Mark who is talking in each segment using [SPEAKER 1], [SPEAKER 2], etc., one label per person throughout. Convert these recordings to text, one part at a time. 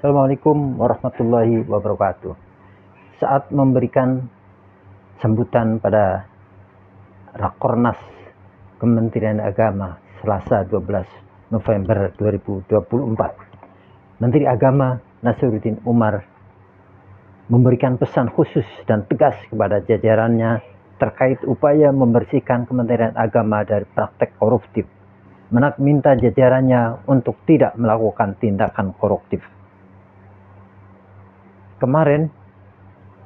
[SPEAKER 1] Assalamualaikum warahmatullahi wabarakatuh. Saat memberikan sambutan pada Rakornas Kementerian Agama Selasa 12 November 2024, Menteri Agama Nasaruddin Umar memberikan pesan khusus dan tegas kepada jajarannya terkait upaya membersihkan Kementerian Agama dari praktek koruptif. Menak minta jajarannya untuk tidak melakukan tindakan koruptif. Kemarin,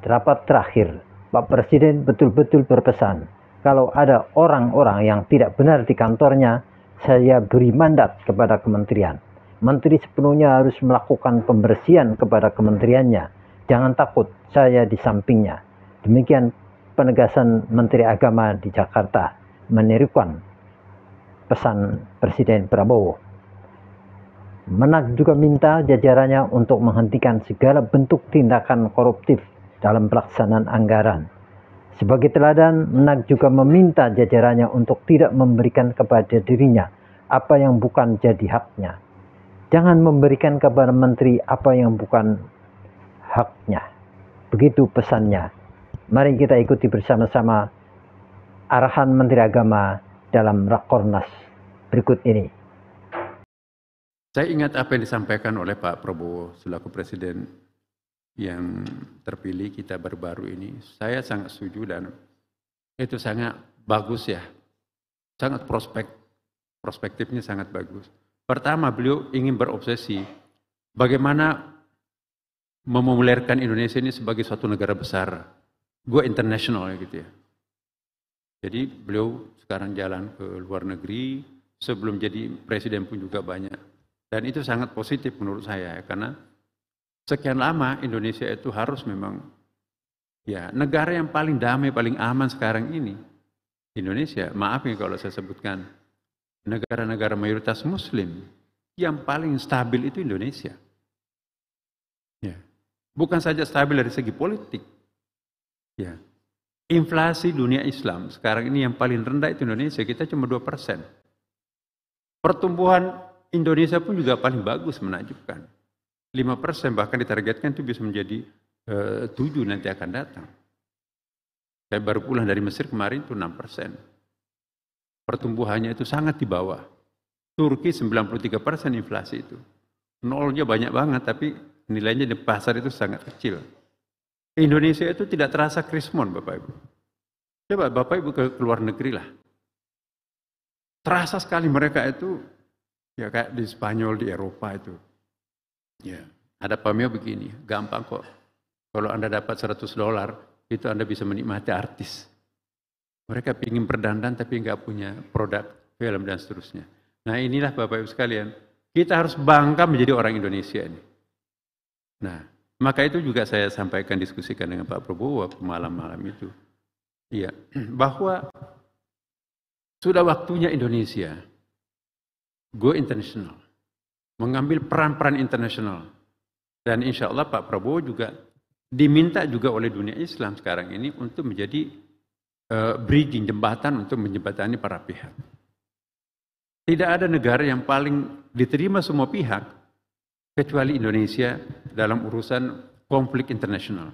[SPEAKER 1] rapat terakhir, Pak Presiden betul-betul berpesan, kalau ada orang-orang yang tidak benar di kantornya, saya beri mandat kepada kementerian. Menteri sepenuhnya harus melakukan pembersihan kepada kementeriannya. Jangan takut, saya di sampingnya. Demikian penegasan Menteri Agama di Jakarta, menirukan pesan Presiden Prabowo. Menak juga minta jajarannya untuk menghentikan segala bentuk tindakan koruptif dalam pelaksanaan anggaran. Sebagai teladan, Menak juga meminta jajarannya untuk tidak memberikan kepada dirinya apa yang bukan jadi haknya. Jangan memberikan kepada menteri apa yang bukan haknya. Begitu pesannya. Mari kita ikuti bersama-sama arahan Menteri Agama dalam Rakornas berikut ini.
[SPEAKER 2] Saya ingat apa yang disampaikan oleh Pak Prabowo selaku Presiden yang terpilih kita baru-baru ini. Saya sangat setuju dan itu sangat bagus ya. Sangat perspektifnya sangat bagus. Pertama, beliau ingin berobsesi bagaimana memomulerkan Indonesia ini sebagai suatu negara besar. Go international gitu ya. Jadi beliau sekarang jalan ke luar negeri, sebelum jadi presiden pun juga banyak. Dan itu sangat positif menurut saya, karena sekian lama Indonesia itu harus memang ya negara yang paling damai, paling aman sekarang ini. Indonesia, maaf ya kalau saya sebutkan, negara-negara mayoritas Muslim yang paling stabil itu Indonesia. Ya. Bukan saja stabil dari segi politik. Ya. Inflasi dunia Islam sekarang ini yang paling rendah itu Indonesia, kita cuma 2%. Pertumbuhan Indonesia pun juga paling bagus, menakjubkan. 5% bahkan ditargetkan itu bisa menjadi 7 nanti akan datang. Saya baru pulang dari Mesir kemarin itu 6%. Pertumbuhannya itu sangat di bawah. Turki 93% inflasi itu. Nolnya banyak banget tapi nilainya di pasar itu sangat kecil. Indonesia itu tidak terasa krismon Bapak Ibu. Coba Bapak Ibu ke luar negeri lah. Terasa sekali mereka itu ya kayak di Spanyol, di Eropa itu. Ya, ada pameo begini, gampang kok. Kalau Anda dapat $100, itu Anda bisa menikmati artis. Mereka ingin berdandan tapi nggak punya produk film dan seterusnya. Nah inilah Bapak Ibu sekalian, kita harus bangga menjadi orang Indonesia ini. Nah, maka itu juga saya sampaikan, diskusikan dengan Pak Prabowo waktu malam-malam itu. Iya, bahwa sudah waktunya Indonesia go international, mengambil peran-peran internasional. Dan insya Allah Pak Prabowo juga diminta juga oleh dunia Islam sekarang ini untuk menjadi bridging, jembatan untuk menjembatani para pihak. Tidak ada negara yang paling diterima semua pihak kecuali Indonesia dalam urusan konflik internasional.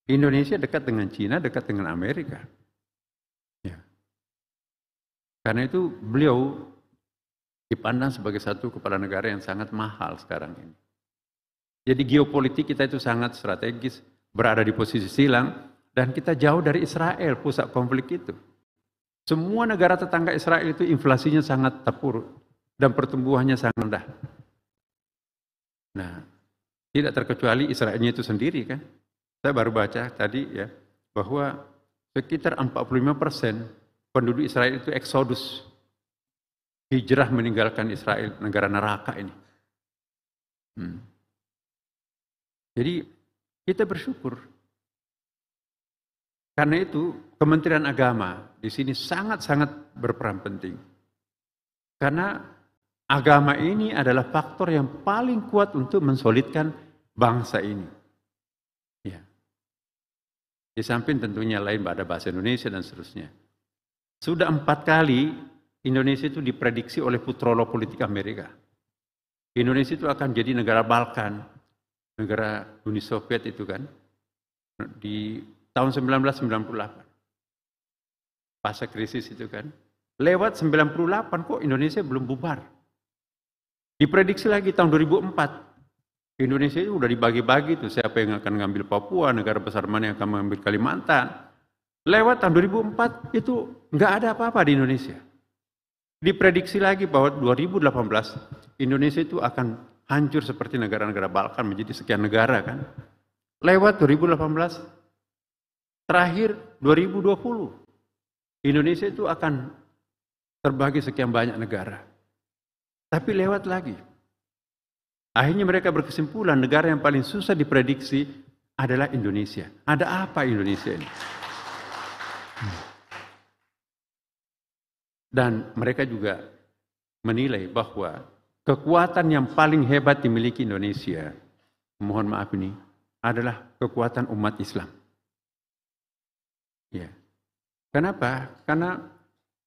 [SPEAKER 2] Indonesia dekat dengan Cina, dekat dengan Amerika. Ya. Karena itu beliau dipandang sebagai satu kepala negara yang sangat mahal sekarang ini. Jadi geopolitik kita itu sangat strategis, berada di posisi silang, dan kita jauh dari Israel, pusat konflik itu. Semua negara tetangga Israel itu inflasinya sangat terpuruk, dan pertumbuhannya sangat rendah. Nah, tidak terkecuali Israelnya itu sendiri kan. Saya baru baca tadi ya, bahwa sekitar 45% penduduk Israel itu eksodus. Hijrah meninggalkan Israel, negara neraka ini. Jadi kita bersyukur. Karena itu Kementerian Agama di sini sangat-sangat berperan penting. Karena agama ini adalah faktor yang paling kuat untuk mensolidkan bangsa ini. Ya. Di samping tentunya lain ada bahasa Indonesia dan seterusnya. Sudah 4 kali Indonesia itu diprediksi oleh futurolog politik Amerika. Indonesia itu akan jadi negara Balkan, negara Uni Soviet itu kan, di tahun 1998. Pasca krisis itu kan. Lewat 98 kok Indonesia belum bubar. Diprediksi lagi tahun 2004. Indonesia itu udah dibagi-bagi tuh, siapa yang akan ngambil Papua, negara besar mana yang akan mengambil Kalimantan. Lewat tahun 2004 itu nggak ada apa-apa di Indonesia. Diprediksi lagi bahwa 2018 Indonesia itu akan hancur seperti negara-negara Balkan menjadi sekian negara kan. Lewat 2018, terakhir 2020, Indonesia itu akan terbagi sekian banyak negara. Tapi lewat lagi. Akhirnya mereka berkesimpulan negara yang paling susah diprediksi adalah Indonesia. Ada apa Indonesia ini? Dan mereka juga menilai bahwa kekuatan yang paling hebat dimiliki Indonesia, mohon maaf ini, adalah kekuatan umat Islam. Ya. Kenapa? Karena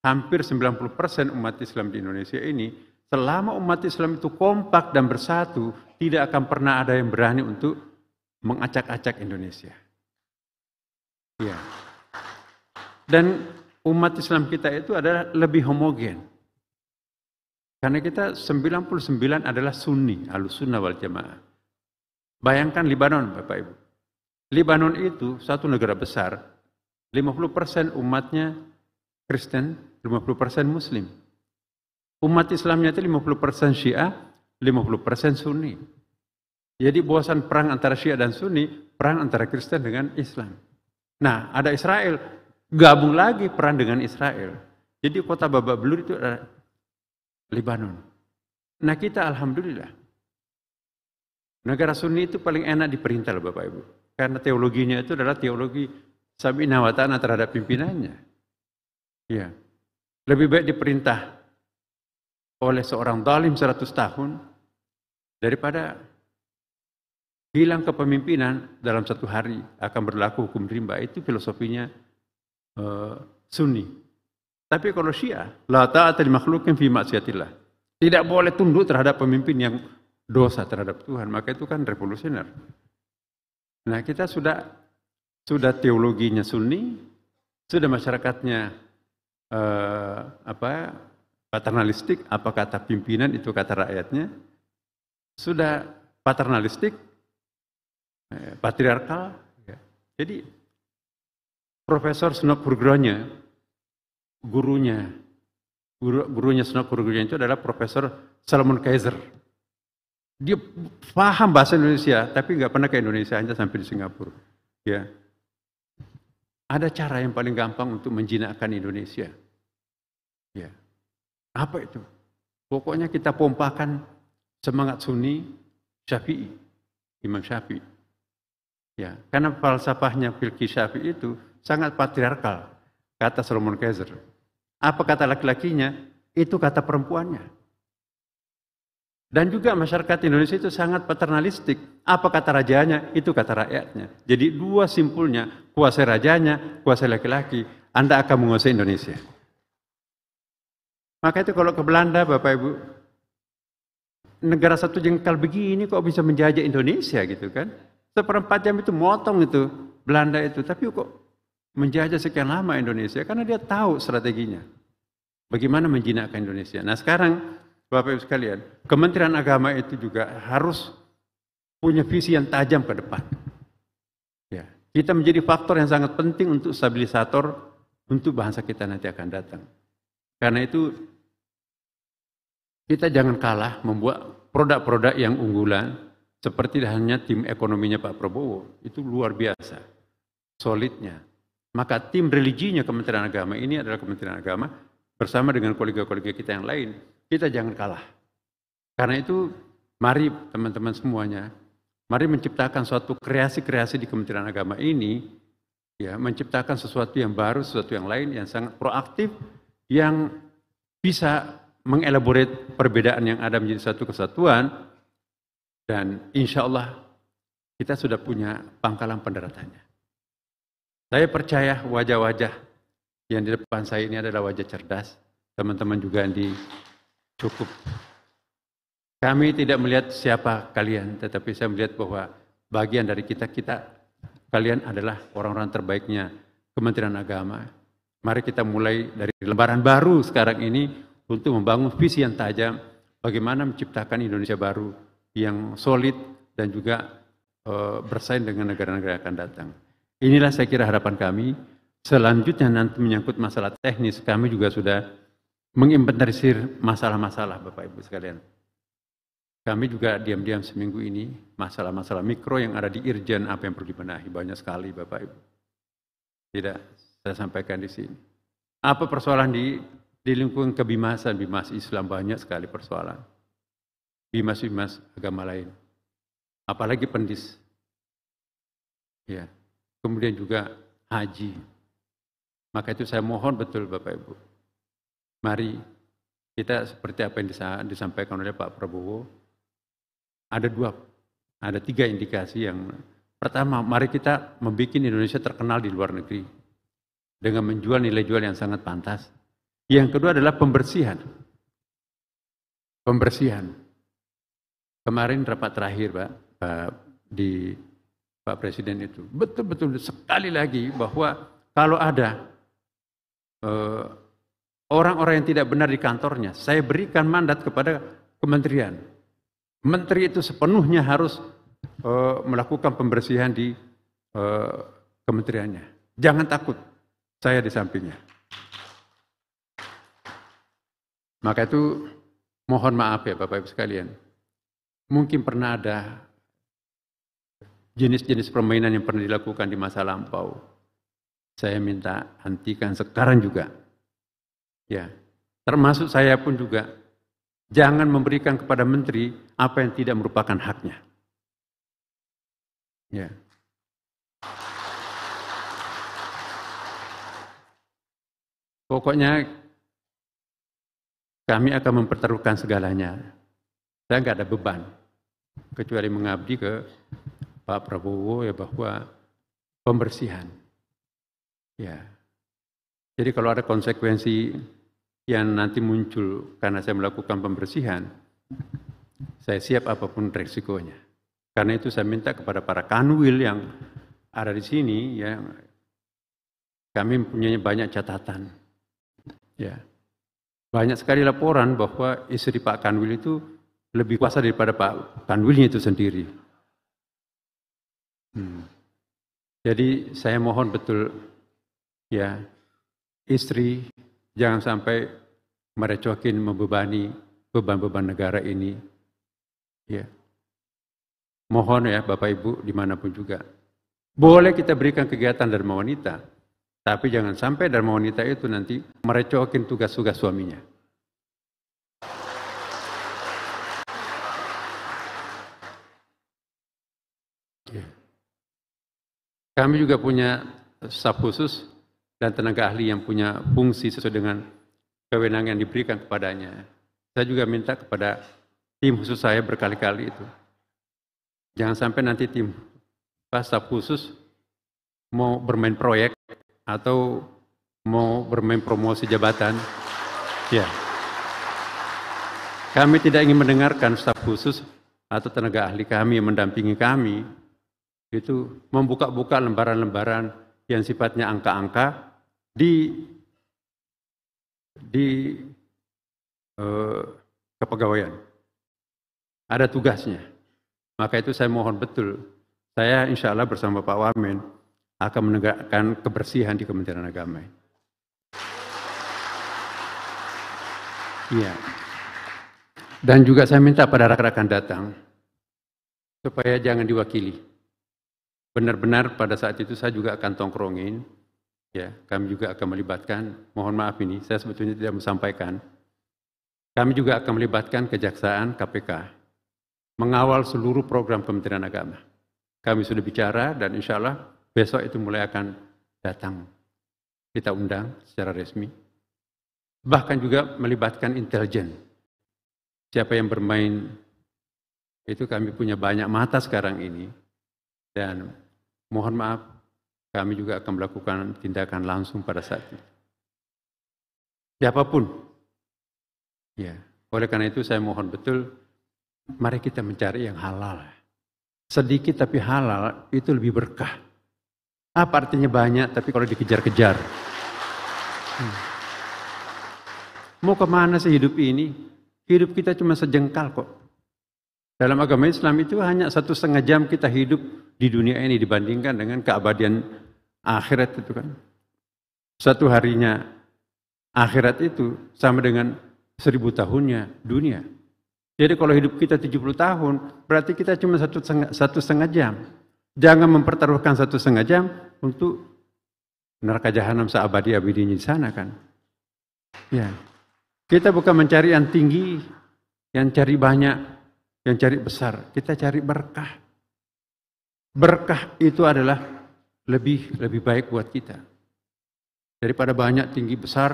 [SPEAKER 2] hampir 90% umat Islam di Indonesia ini, selama umat Islam itu kompak dan bersatu, tidak akan pernah ada yang berani untuk mengacak-acak Indonesia. Ya. Dan umat Islam kita itu adalah lebih homogen. Karena kita 99 adalah Sunni, Ahlussunnah wal Jamaah. Bayangkan Libanon, Bapak Ibu. Libanon itu satu negara besar, 50% umatnya Kristen, 50% Muslim. Umat Islamnya itu 50% Syiah, 50% Sunni. Jadi bosan perang antara Syiah dan Sunni, perang antara Kristen dengan Islam. Nah, ada Israel, gabung lagi perang dengan Israel. Jadi kota babak belur itu adalah Libanon. Nah kita alhamdulillah, negara Sunni itu paling enak diperintah loh Bapak Ibu. Karena teologinya itu adalah teologi sami'na wa ta'na terhadap pimpinannya. Ya. Lebih baik diperintah oleh seorang zalim 100 tahun daripada hilang kepemimpinan dalam satu hari akan berlaku hukum rimba. Itu filosofinya Sunni. Tapi kalau Syiah, la ta'ata li makhluqin fi ma'siyatillah. Tidak boleh tunduk terhadap pemimpin yang dosa terhadap Tuhan, maka itu kan revolusioner. Nah, kita sudah teologinya Sunni, sudah masyarakatnya paternalistik, apa kata pimpinan itu kata rakyatnya. Sudah paternalistik, patriarkal. Ya. Jadi Profesor Snok Burgronya, gurunya Snok Burgronya itu adalah Profesor Salomon Kaiser. Dia paham bahasa Indonesia, tapi nggak pernah ke Indonesia, hanya sampai di Singapura. Ya. Ada cara yang paling gampang untuk menjinakkan Indonesia. Ya. Apa itu? Pokoknya kita pompakan semangat Sunni, Syafi'i, Imam Syafi'i. Ya, karena falsafahnya Fiqih Syafi'i itu sangat patriarkal, kata Salomon Kaiser. Apa kata laki-lakinya? Itu kata perempuannya. Dan juga masyarakat Indonesia itu sangat paternalistik. Apa kata rajanya? Itu kata rakyatnya. Jadi dua simpulnya, kuasai rajanya, kuasai laki-laki, Anda akan menguasai Indonesia. Maka itu kalau ke Belanda, Bapak Ibu, negara satu jengkal begini kok bisa menjajah Indonesia gitu kan? 1/4 jam itu motong itu Belanda itu, tapi kok menjajah sekian lama Indonesia? Karena dia tahu strateginya. Bagaimana menjinakkan Indonesia. Nah sekarang, Bapak Ibu sekalian, Kementerian Agama itu juga harus punya visi yang tajam ke depan. Ya, kita menjadi faktor yang sangat penting untuk stabilisator untuk bangsa kita nanti akan datang. Karena itu, kita jangan kalah membuat produk-produk yang unggulan, seperti hanya tim ekonominya Pak Prabowo. Itu luar biasa, solidnya. Maka tim religinya Kementerian Agama ini adalah Kementerian Agama bersama dengan kolega-kolega kita yang lain. Kita jangan kalah. Karena itu mari teman-teman semuanya, mari menciptakan suatu kreasi-kreasi di Kementerian Agama ini, ya, menciptakan sesuatu yang baru, sesuatu yang lain yang sangat proaktif, yang bisa mengelaborate perbedaan yang ada menjadi satu kesatuan, dan insya Allah kita sudah punya pangkalan pendaratannya. Saya percaya wajah-wajah yang di depan saya ini adalah wajah cerdas. Teman-teman juga yang cukup Kami tidak melihat siapa kalian, tetapi saya melihat bahwa bagian dari kita, kalian adalah orang-orang terbaiknya Kementerian Agama. Mari kita mulai dari lembaran baru sekarang ini untuk membangun visi yang tajam, bagaimana menciptakan Indonesia baru yang solid dan juga bersaing dengan negara-negara yang akan datang. Inilah saya kira harapan kami. Selanjutnya nanti menyangkut masalah teknis, kami juga sudah menginventarisir masalah-masalah Bapak Ibu sekalian. Kami juga diam-diam seminggu ini masalah-masalah mikro yang ada di Irjen apa yang perlu dibenahi, banyak sekali Bapak Ibu. Tidak saya sampaikan di sini. Apa persoalan di lingkungan kebimasan, bimas Islam banyak sekali persoalan. Bimas-bimas agama lain. Apalagi pendis. Ya. Kemudian juga haji. Maka itu saya mohon betul Bapak Ibu. Mari kita seperti apa yang disampaikan oleh Pak Prabowo. Ada tiga indikasi yang pertama, mari kita membuat Indonesia terkenal di luar negeri dengan menjual nilai jual yang sangat pantas. Yang kedua adalah pembersihan. Pembersihan. Kemarin rapat terakhir di Pak Presiden itu betul-betul sekali lagi bahwa kalau ada orang-orang yang tidak benar di kantornya, saya berikan mandat kepada kementerian. Menteri itu sepenuhnya harus melakukan pembersihan di kementeriannya. Jangan takut, saya di sampingnya. Maka itu mohon maaf ya Bapak Ibu sekalian. Mungkin pernah ada jenis-jenis permainan yang pernah dilakukan di masa lampau. Saya minta hentikan sekarang juga. Ya, termasuk saya pun juga. Jangan memberikan kepada menteri apa yang tidak merupakan haknya. Ya. Pokoknya kami akan mempertaruhkan segalanya. Saya nggak ada beban, kecuali mengabdi ke Pak Prabowo ya bahwa pembersihan. Ya. Jadi kalau ada konsekuensi yang nanti muncul karena saya melakukan pembersihan, saya siap apapun resikonya. Karena itu saya minta kepada para kanwil yang ada di sini, ya, kami mempunyai banyak catatan. Ya, banyak sekali laporan bahwa istri Pak Kanwil itu lebih kuasa daripada Pak Kanwilnya itu sendiri. Jadi saya mohon betul, ya, istri jangan sampai merecokin, membebani beban-beban negara ini. Ya. Mohon ya Bapak Ibu dimanapun juga. Boleh kita berikan kegiatan Dharma Wanita, tapi jangan sampai Dharma Wanita itu nanti merecokin tugas-tugas suaminya. Ya. Kami juga punya staf khusus dan tenaga ahli yang punya fungsi sesuai dengan kewenangan yang diberikan kepadanya. Saya juga minta kepada tim khusus saya berkali-kali itu. Jangan sampai nanti tim staf khusus mau bermain proyek atau mau bermain promosi jabatan. Ya. Kami tidak ingin mendengarkan staf khusus atau tenaga ahli kami yang mendampingi kami itu membuka-buka lembaran-lembaran yang sifatnya angka-angka di kepegawaian. Ada tugasnya. Maka itu saya mohon betul. Saya insya Allah bersama Pak Wamen akan menegakkan kebersihan di Kementerian Agama. Iya. Dan juga saya minta pada rekan-rekan datang supaya jangan diwakili. Benar-benar pada saat itu saya juga akan tongkrongin. Ya, kami juga akan melibatkan, mohon maaf ini, saya sebetulnya tidak menyampaikan. Kami juga akan melibatkan Kejaksaan, KPK, mengawal seluruh program Kementerian Agama. Kami sudah bicara dan insya Allah besok itu mulai akan datang. Kita undang secara resmi. Bahkan juga melibatkan intelijen. Siapa yang bermain, itu kami punya banyak mata sekarang ini. Dan mohon maaf, kami juga akan melakukan tindakan langsung pada saat itu. Siapapun. Ya, oleh karena itu saya mohon betul Mari kita mencari yang halal. Sedikit tapi halal itu lebih berkah. Apa artinya banyak tapi kalau dikejar-kejar? Mau kemana sih hidup ini? Hidup kita cuma sejengkal kok. Dalam agama Islam itu hanya 1,5 jam kita hidup di dunia ini dibandingkan dengan keabadian akhirat itu kan. Satu harinya akhirat itu sama dengan 1000 tahunnya dunia. Jadi kalau hidup kita 70 tahun, berarti kita cuma 1,5 jam. Jangan mempertaruhkan 1,5 jam untuk neraka jahanam seabadi-abadinya di sana kan. Ya. Kita bukan mencari yang tinggi, yang cari banyak, yang cari besar. Kita cari berkah. Berkah itu adalah lebih baik buat kita. Daripada banyak, tinggi, besar,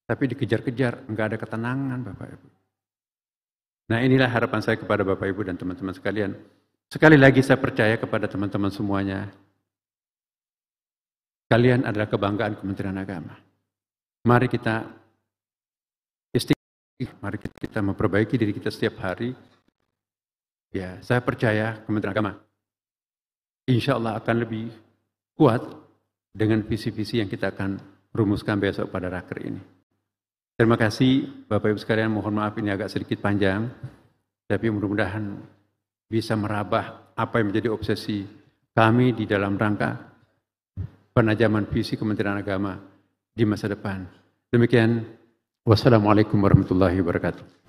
[SPEAKER 2] tapi dikejar-kejar, enggak ada ketenangan Bapak Ibu. Nah inilah harapan saya kepada Bapak Ibu dan teman-teman sekalian. Sekali lagi saya percaya kepada teman-teman semuanya. Kalian adalah kebanggaan Kementerian Agama. Mari kita mari kita memperbaiki diri kita setiap hari. Ya, saya percaya Kementerian Agama insya Allah akan lebih kuat dengan visi-visi yang kita akan rumuskan besok pada raker ini. Terima kasih Bapak Ibu sekalian, mohon maaf ini agak sedikit panjang, tapi mudah-mudahan bisa merabah apa yang menjadi obsesi kami di dalam rangka penajaman visi Kementerian Agama di masa depan. Demikian, wassalamualaikum warahmatullahi wabarakatuh.